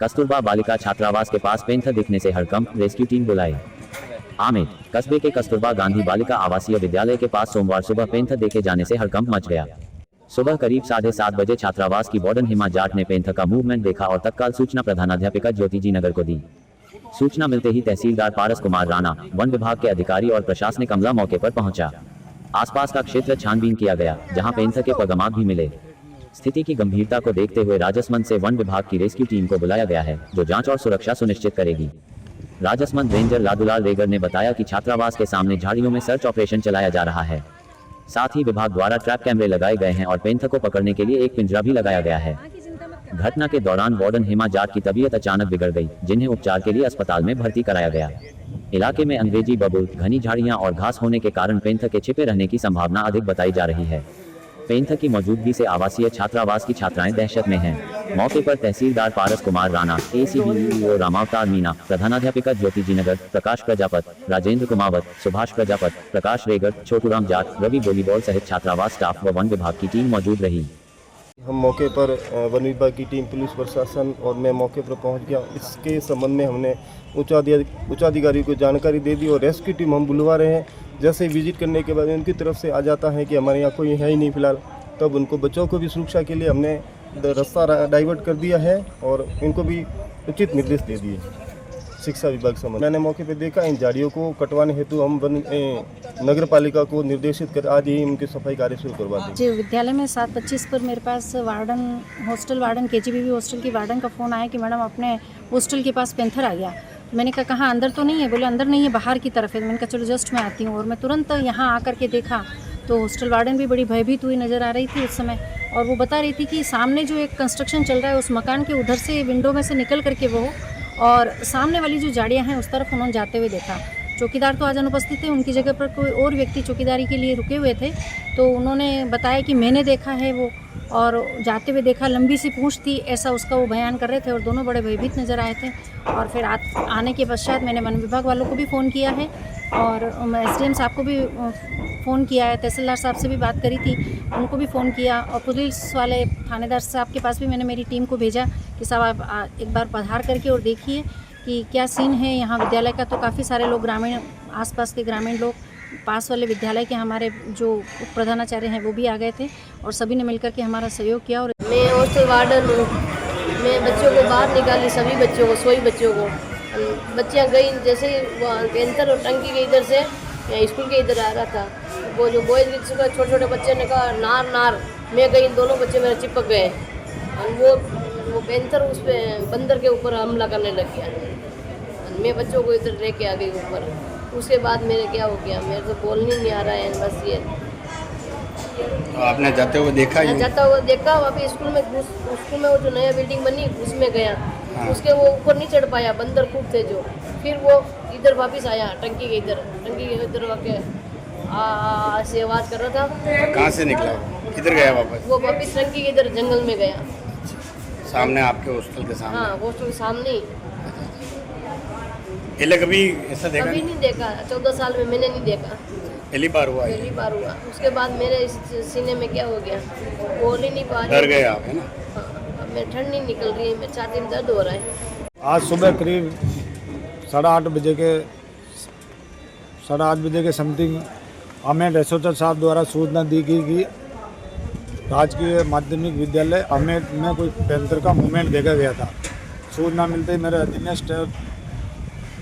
कस्तूरबा बालिका छात्रावास के पास पेंथर दिखने से हड़कंप, रेस्क्यू टीम बुलाई। आमेर कस्बे के कस्तूरबा गांधी बालिका आवासीय विद्यालय के पास सोमवार सुबह पेंथर देखे जाने से हड़कंप मच गया। सुबह करीब 7:30 बजे छात्रावास की वार्डन हिमा जाट ने पेंथर का मूवमेंट देखा और तत्काल सूचना प्रधानाध्यापिका ज्योति जी नगर को दी। सूचना मिलते ही तहसीलदार पारस कुमार राणा, वन विभाग के अधिकारी और प्रशासनिक अमला मौके पर पहुंचा। आसपास का क्षेत्र छानबीन किया गया, जहां पेंथर के पगमार्क भी मिले। स्थिति की गंभीरता को देखते हुए राजसमंद से वन विभाग की रेस्क्यू टीम को बुलाया गया है, जो जांच और सुरक्षा सुनिश्चित करेगी। राजसमंद रेंजर लादूलाल रेगर ने बताया कि छात्रावास के सामने झाड़ियों में सर्च ऑपरेशन चलाया जा रहा है। साथ ही विभाग द्वारा ट्रैप कैमरे लगाए गए हैं और पेंथर को पकड़ने के लिए एक पिंजरा भी लगाया गया है। घटना के दौरान वार्डन हिमा जाट की तबीयत अचानक बिगड़ गई, जिन्हें उपचार के लिए अस्पताल में भर्ती कराया गया। इलाके में अंग्रेजी बबूल, घनी झाड़ियां और घास होने के कारण पेंथर के छिपे रहने की संभावना अधिक बताई जा रही है। पेंथर की मौजूदगी से आवासीय छात्रावास की छात्राएं दहशत में हैं। मौके पर तहसीलदार पारस कुमार राणा, ACBO रामावतार मीना, प्रधानाध्यापिका ज्योति जी नगर, प्रकाश प्रजापत, राजेंद्र कुमावत, सुभाष प्रजापत, प्रकाश रेगर, छोटूराम जाट, रवि वॉलीबॉल सहित छात्रावास स्टाफ व वन विभाग की टीम मौजूद रही। हम मौके पर वन विभाग की टीम, पुलिस प्रशासन और मैं मौके पर पहुंच गया। इसके संबंध में हमने उच्चाधिकारी को जानकारी दे दी और रेस्क्यू टीम हम बुलवा रहे हैं। जैसे विजिट करने के बाद उनकी तरफ से आ जाता है कि हमारे यहाँ कोई है ही नहीं फिलहाल, तब उनको बच्चों को भी सुरक्षा के लिए हमने रास्ता डाइवर्ट कर दिया है और इनको भी उचित निर्देश दे दिए शिक्षा विभाग संबंध। मैंने मौके पर देखा, इन झाड़ियों को कटवाने हेतु हम नगर पालिका को निर्देशित कर आज ही उनकी सफाई कार्य शुरू करवा दें। जी, विद्यालय में 7:25 पर मेरे पास हॉस्टल वार्डन KGBB हॉस्टल की वार्डन का फ़ोन आया कि मैडम अपने हॉस्टल के पास पेंथर आ गया। मैंने कहा कहाँ, अंदर तो नहीं है। बोले अंदर नहीं है, बाहर की तरफ है। मैंने कहा चलो जस्ट मैं आती हूँ, और मैं तुरंत यहाँ आकर के देखा तो हॉस्टल वार्डन भी बड़ी भयभीत हुई नज़र आ रही थी उस समय, और वो बता रही थी कि सामने जो एक कंस्ट्रक्शन चल रहा है उस मकान के उधर से विंडो में से निकल करके वो और सामने वाली जो झाड़ियाँ हैं उस तरफ उन्होंने जाते हुए देखा। चौकीदार तो आज अनुपस्थित थे, उनकी जगह पर कोई और व्यक्ति चौकीदारी के लिए रुके हुए थे, तो उन्होंने बताया कि मैंने देखा है वो, और जाते हुए देखा, लंबी सी पूंछ थी, ऐसा उसका वो बयान कर रहे थे, और दोनों बड़े भयभीत नज़र आए थे। और फिर आने के पश्चात मैंने वन विभाग वालों को भी फ़ोन किया है और SDM साहब को भी फ़ोन किया है, तहसीलदार साहब से भी बात करी थी, उनको भी फ़ोन किया, और पुलिस वाले थानेदार साहब के पास भी मैंने मेरी टीम को भेजा कि साहब आप एक बार पधार करके और देखिए कि क्या सीन है यहाँ विद्यालय का। तो काफ़ी सारे लोग, ग्रामीण, आसपास के ग्रामीण लोग, पास वाले विद्यालय के हमारे जो उप प्रधानाचार्य हैं वो भी आ गए थे, और सभी ने मिलकर के हमारा सहयोग किया। और मैं हॉस्टल वार्डन हूँ। मैं बच्चों को बाहर निकाली, सभी बच्चों को, सोई बच्चों को। बच्चियाँ गई, जैसे पेंथर और टंकी के इधर से स्कूल के इधर आ रहा था, वो जो बॉयज़ के छोटे छोटे बच्चे ने कहा नार नार, मैं गई, दोनों बच्चे मेरे चिपक गए, और वो पेंथर उस पर बंदर के ऊपर हमला करने लग गया। मैं बच्चों को इधर लेके आ गई ऊपर। उसके बाद मेरे क्या हो गया, मेरे तो बोलने नहीं आ रहा है बस ये। तो आपने जाते हुए देखा? जाता हुआ देखा, वहाँ पे स्कूल में वो जो नया बिल्डिंग बनी उसमें गया। हाँ। उसके वो ऊपर नहीं चढ़ पाया, बंदर खूब थे जो। फिर वो इधर वापस आया, टंकी के इधर वाके से आवाज़ कर रहा था। कहाँ से निकला, किधर गया वापस? वो वापस टंकी के इधर जंगल में गया। सामने आपके हॉस्टल के सामने? हाँ, हॉस्टल के सामने ही। पहले कभी ऐसा देखा? कभी नहीं देखा, 14 साल में मैंने नहीं देखा। पहली बार हुआ? पहली बार हुआ। उसके बाद मेरे इस सीने में क्या हो गया, बोल ही नहीं पा रही। डर गए आप, है ना? हाँ, अब मेरी ठंड नहीं निकल रही है, मेरे छाती में दर्द हो रहा है। आज सुबह करीब 8:30 बजे के समथिंग हमें SHO साहब द्वारा सूचना दी गई कि राजकीय माध्यमिक विद्यालय अमेठ में कोई पेंथर का मूवमेंट देखा गया था। सूचना मिलते ही मेरे अधीनस्थ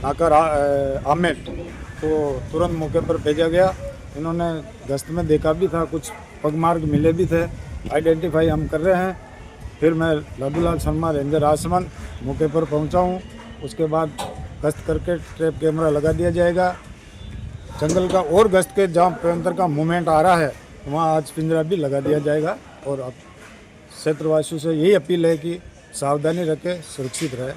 आकर अमेठ को तुरंत मौके पर भेजा गया। इन्होंने गश्त में देखा भी था, कुछ पगमार्क मिले भी थे, आइडेंटिफाई हम कर रहे हैं। फिर मैं लादूलाल शर्मा, रेंजर राजसमंद, मौके पर पहुंचा हूं। उसके बाद गश्त करके ट्रैप कैमरा लगा दिया जाएगा। जंगल का और गश्त के जहाँ पेंथर का मूवमेंट आ रहा है वहाँ आज पिंजरा भी लगा दिया जाएगा। और अब क्षेत्रवासियों से यही अपील है कि सावधानी रखें, सुरक्षित रहे।